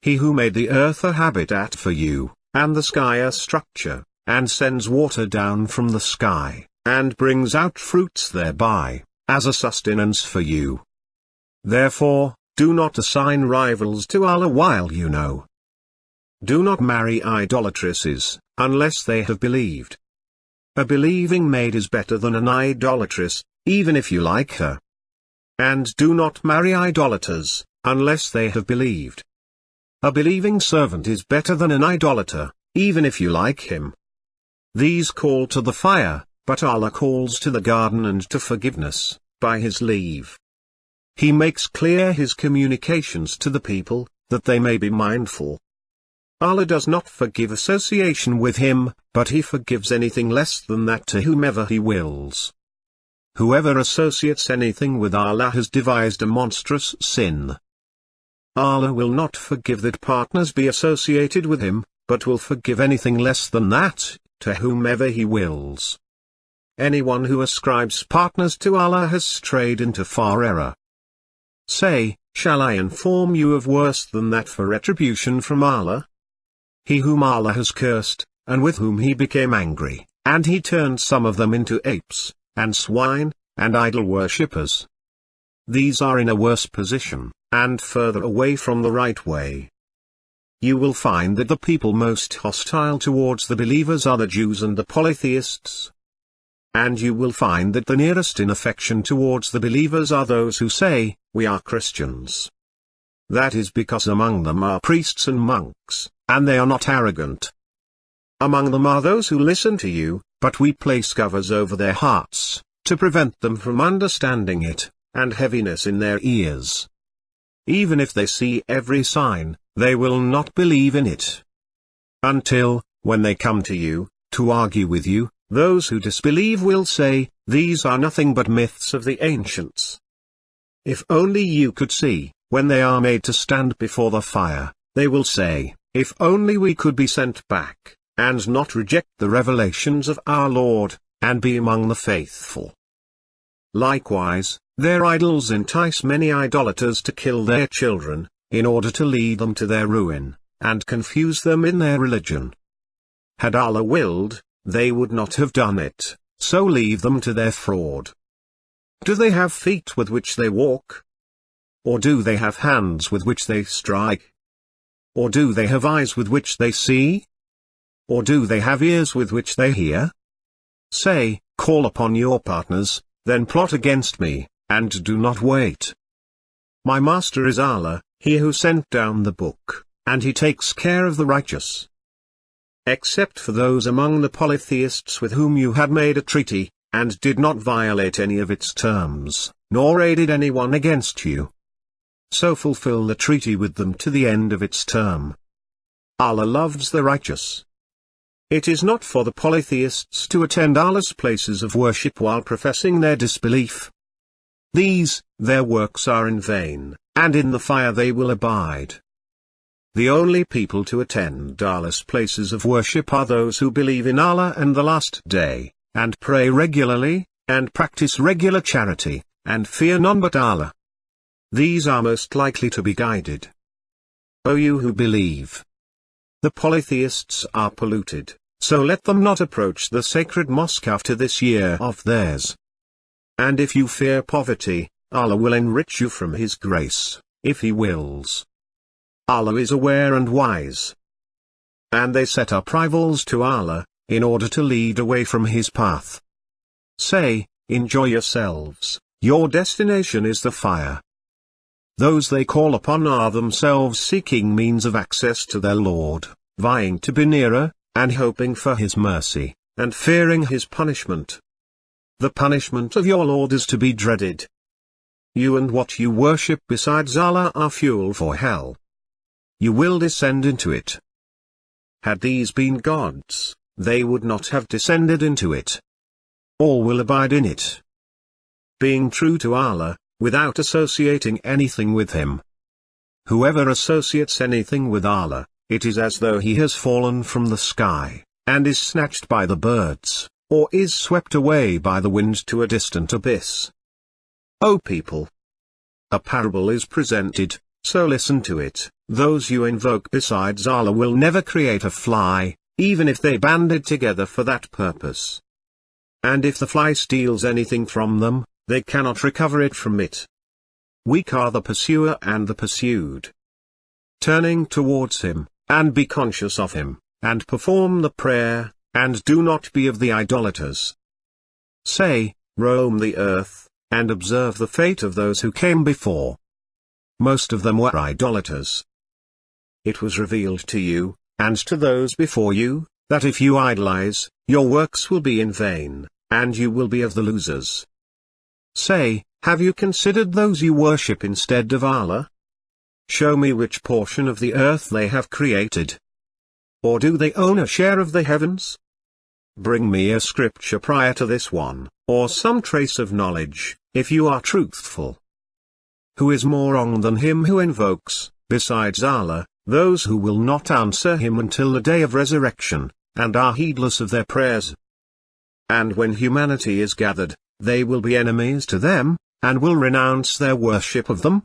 he who made the earth a habitat for you, and the sky a structure, and sends water down from the sky, and brings out fruits thereby, as a sustenance for you. Therefore, do not assign rivals to Allah while you know. Do not marry idolatresses, unless they have believed. A believing maid is better than an idolatress, even if you like her. And do not marry idolaters, unless they have believed. A believing servant is better than an idolater, even if you like him. These call to the fire, but Allah calls to the garden and to forgiveness, by His leave. He makes clear His communications to the people, that they may be mindful. Allah does not forgive association with Him, but He forgives anything less than that to whomever He wills. Whoever associates anything with Allah has devised a monstrous sin. Allah will not forgive that partners be associated with Him, but will forgive anything less than that, to whomever He wills. Anyone who ascribes partners to Allah has strayed into far error. Say, shall I inform you of worse than that for retribution from Allah? He whom Allah has cursed, and with whom He became angry, and He turned some of them into apes, and swine, and idol worshippers. These are in a worse position, and further away from the right way. You will find that the people most hostile towards the believers are the Jews and the polytheists. And you will find that the nearest in affection towards the believers are those who say, we are Christians. That is because among them are priests and monks, and they are not arrogant. Among them are those who listen to you, but we place covers over their hearts, to prevent them from understanding it, and heaviness in their ears. Even if they see every sign, they will not believe in it. Until, when they come to you, to argue with you, those who disbelieve will say, these are nothing but myths of the ancients. If only you could see, when they are made to stand before the fire, they will say, if only we could be sent back, and not reject the revelations of our Lord, and be among the faithful. Likewise, their idols entice many idolaters to kill their children, in order to lead them to their ruin, and confuse them in their religion. Had Allah willed, they would not have done it, so leave them to their fraud. Do they have feet with which they walk? Or do they have hands with which they strike? Or do they have eyes with which they see? Or do they have ears with which they hear? Say, call upon your partners, then plot against me, and do not wait. My master is Allah, He who sent down the book, and He takes care of the righteous. Except for those among the polytheists with whom you had made a treaty, and did not violate any of its terms, nor aided anyone against you. So fulfill the treaty with them to the end of its term. Allah loves the righteous. It is not for the polytheists to attend Allah's places of worship while professing their disbelief. These, their works are in vain, and in the fire they will abide. The only people to attend Allah's places of worship are those who believe in Allah and the Last Day, and pray regularly, and practice regular charity, and fear none but Allah. These are most likely to be guided. O you who believe! The polytheists are polluted, so let them not approach the sacred mosque after this year of theirs. And if you fear poverty, Allah will enrich you from His grace, if He wills. Allah is aware and wise. And they set up rivals to Allah, in order to lead away from His path. Say, enjoy yourselves, your destination is the fire. Those they call upon are themselves seeking means of access to their Lord, vying to be nearer, and hoping for His mercy, and fearing His punishment. The punishment of your Lord is to be dreaded. You and what you worship besides Allah are fuel for hell. You will descend into it. Had these been gods, they would not have descended into it. All will abide in it. Being true to Allah, without associating anything with Him. Whoever associates anything with Allah, it is as though he has fallen from the sky, and is snatched by the birds, or is swept away by the wind to a distant abyss. O people! A parable is presented, so listen to it, Those you invoke besides Allah will never create a fly, even if they banded together for that purpose. And if the fly steals anything from them, they cannot recover it from it. Weak are the pursuer and the pursued. Turning towards him, and be conscious of him, and perform the prayer, and do not be of the idolaters. Say, roam the earth, and observe the fate of those who came before. Most of them were idolaters. It was revealed to you, and to those before you, that if you idolize, your works will be in vain, and you will be of the losers. Say, have you considered those you worship instead of Allah? Show me which portion of the earth they have created. Or do they own a share of the heavens? Bring me a scripture prior to this one, or some trace of knowledge, if you are truthful. Who is more wrong than him who invokes, besides Allah, those who will not answer him until the day of resurrection, and are heedless of their prayers? And when humanity is gathered, they will be enemies to them, and will renounce their worship of them,